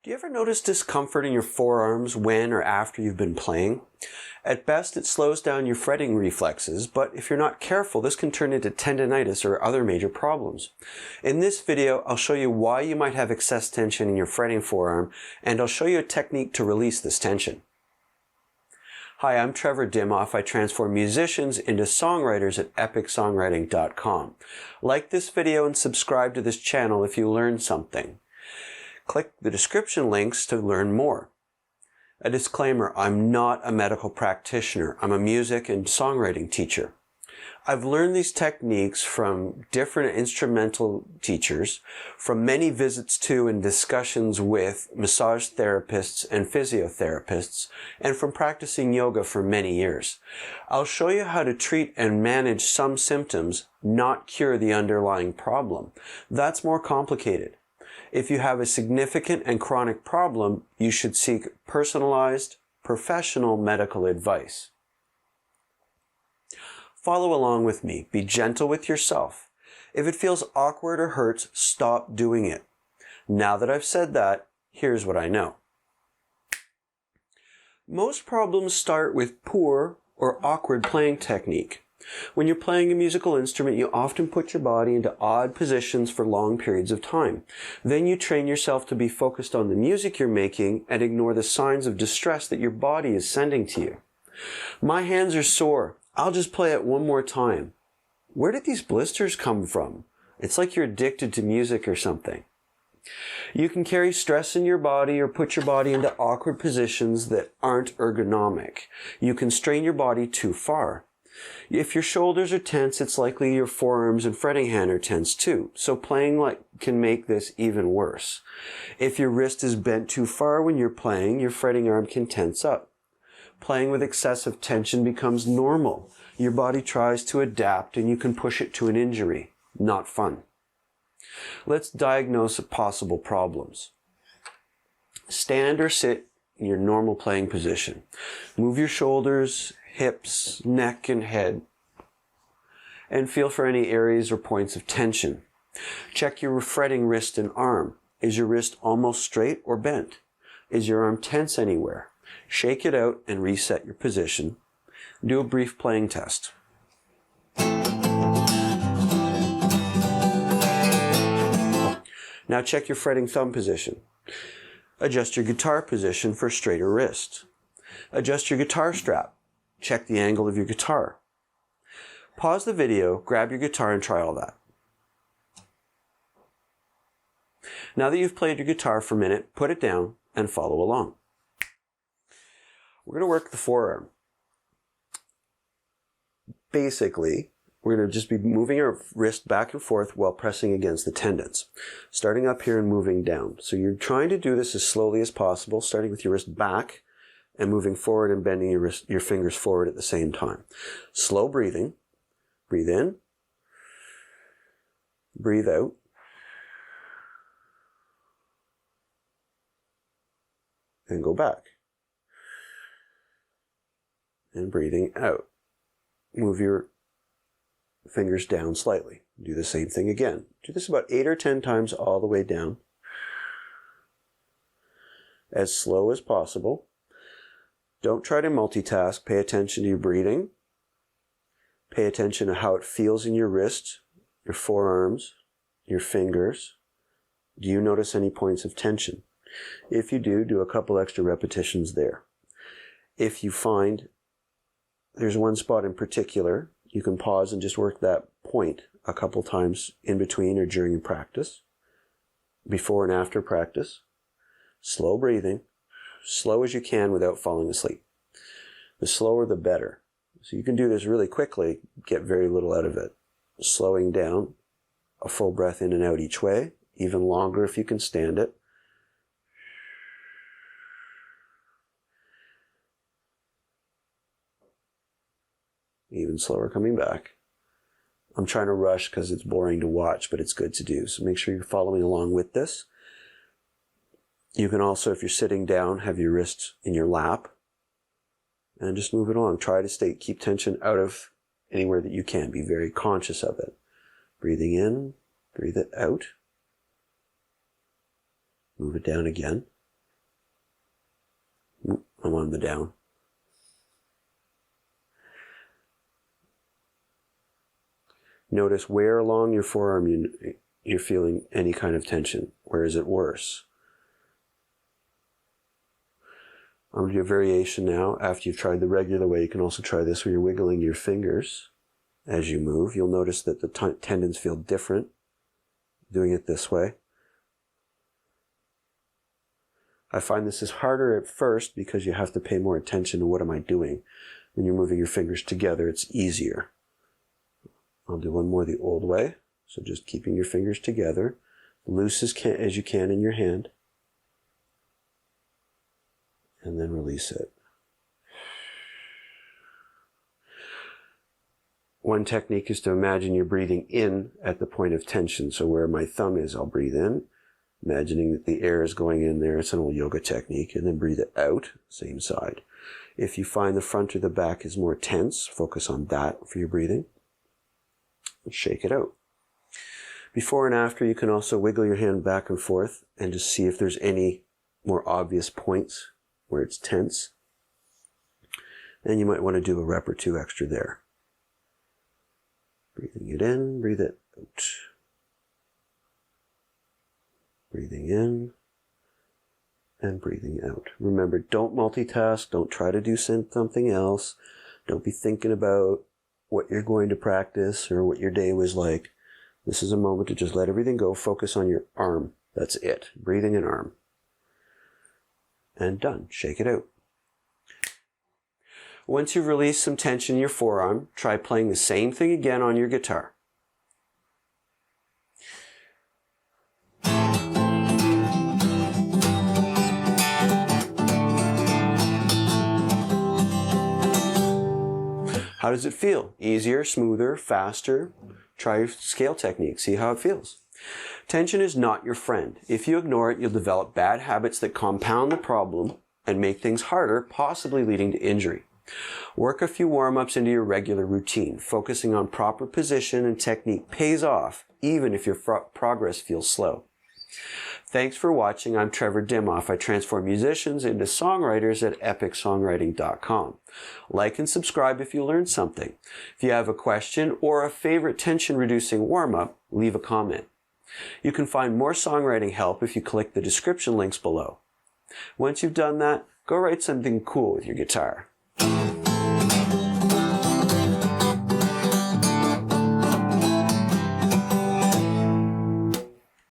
Do you ever notice discomfort in your forearms when or after you've been playing? At best, it slows down your fretting reflexes, but if you're not careful, this can turn into tendonitis or other major problems. In this video, I'll show you why you might have excess tension in your fretting forearm, and I'll show you a technique to release this tension. Hi, I'm Trevor Dimoff. I transform musicians into songwriters at epicsongwriting.com. Like this video and subscribe to this channel if you learned something. Click the description links to learn more. A disclaimer, I'm not a medical practitioner. I'm a music and songwriting teacher. I've learned these techniques from different instrumental teachers, from many visits to and discussions with massage therapists and physiotherapists, and from practicing yoga for many years. I'll show you how to treat and manage some symptoms, not cure the underlying problem. That's more complicated. If you have a significant and chronic problem, you should seek personalized, professional medical advice. Follow along with me. Be gentle with yourself. If it feels awkward or hurts, stop doing it. Now that I've said that, here's what I know. Most problems start with poor or awkward playing technique. When you're playing a musical instrument, you often put your body into odd positions for long periods of time. Then you train yourself to be focused on the music you're making and ignore the signs of distress that your body is sending to you. My hands are sore. I'll just play it one more time. Where did these blisters come from? It's like you're addicted to music or something. You can carry stress in your body or put your body into awkward positions that aren't ergonomic. You can strain your body too far. If your shoulders are tense, it's likely your forearms and fretting hand are tense too, so playing can make this even worse. If your wrist is bent too far when you're playing, your fretting arm can tense up. Playing with excessive tension becomes normal. Your body tries to adapt and you can push it to an injury. Not fun. Let's diagnose possible problems. Stand or sit in your normal playing position. Move your shoulders, hips, neck, and head, and feel for any areas or points of tension. Check your fretting wrist and arm. Is your wrist almost straight or bent? Is your arm tense anywhere? Shake it out and reset your position. Do a brief playing test. Now check your fretting thumb position. Adjust your guitar position for straighter wrist. Adjust your guitar strap. Check the angle of your guitar. Pause the video, grab your guitar, and try all that. Now that you've played your guitar for a minute, put it down and follow along. We're going to work the forearm. Basically, we're going to just be moving our wrist back and forth while pressing against the tendons. Starting up here and moving down. So you're trying to do this as slowly as possible, starting with your wrist back and moving forward and bending your fingers forward at the same time. Slow breathing. Breathe in. Breathe out. And go back. And breathing out. Move your fingers down slightly. Do the same thing again. Do this about 8 or 10 times all the way down. As slow as possible. Don't try to multitask. Pay attention to your breathing. Pay attention to how it feels in your wrist, your forearms, your fingers. Do you notice any points of tension? If you do, do a couple extra repetitions there. If you find there's one spot in particular, you can pause and just work that point a couple times in between or during your practice, before and after practice. Slow breathing. Slow as you can without falling asleep. The slower the better. So you can do this really quickly, get very little out of it. Slowing down, a full breath in and out each way, even longer if you can stand it. Even slower coming back. I'm trying to rush because it's boring to watch, but it's good to do. So make sure you're following along with this. You can also, if you're sitting down, have your wrist in your lap and just move it along. Try to keep tension out of anywhere that you can. Be very conscious of it. Breathing in, breathe it out. Move it down again. on the down. Notice where along your forearm you're feeling any kind of tension. Where is it worse? I'm going to do a variation now. After you've tried the regular way, you can also try this where you're wiggling your fingers as you move. You'll notice that the tendons feel different doing it this way. I find this is harder at first because you have to pay more attention to what am I doing. When you're moving your fingers together, it's easier. I'll do one more the old way. So just keeping your fingers together, loose as you can in your hand, and then release it. One technique is to imagine you're breathing in at the point of tension. So where my thumb is, I'll breathe in, imagining that the air is going in there. It's an old yoga technique. And then breathe it out, same side. If you find the front or the back is more tense, focus on that for your breathing. And shake it out. Before and after, you can also wiggle your hand back and forth and just see if there's any more obvious points where it's tense. And you might want to do a rep or two extra there. Breathing it in, breathe it out. Breathing in and breathing out. Remember, don't multitask. Don't try to do something else. Don't be thinking about what you're going to practice or what your day was like. This is a moment to just let everything go. Focus on your arm. That's it. Breathing and arm. And done. Shake it out. Once you've released some tension in your forearm, try playing the same thing again on your guitar. How does it feel? Easier, smoother, faster? Try your scale technique. See how it feels. Tension is not your friend. If you ignore it, you'll develop bad habits that compound the problem and make things harder, possibly leading to injury. Work a few warm-ups into your regular routine. Focusing on proper position and technique pays off, even if your progress feels slow. Thanks for watching. I'm Trevor Dimoff. I transform musicians into songwriters at epicsongwriting.com. Like and subscribe if you learned something. If you have a question or a favorite tension-reducing warm-up, leave a comment. You can find more songwriting help if you click the description links below. Once you've done that, go write something cool with your guitar.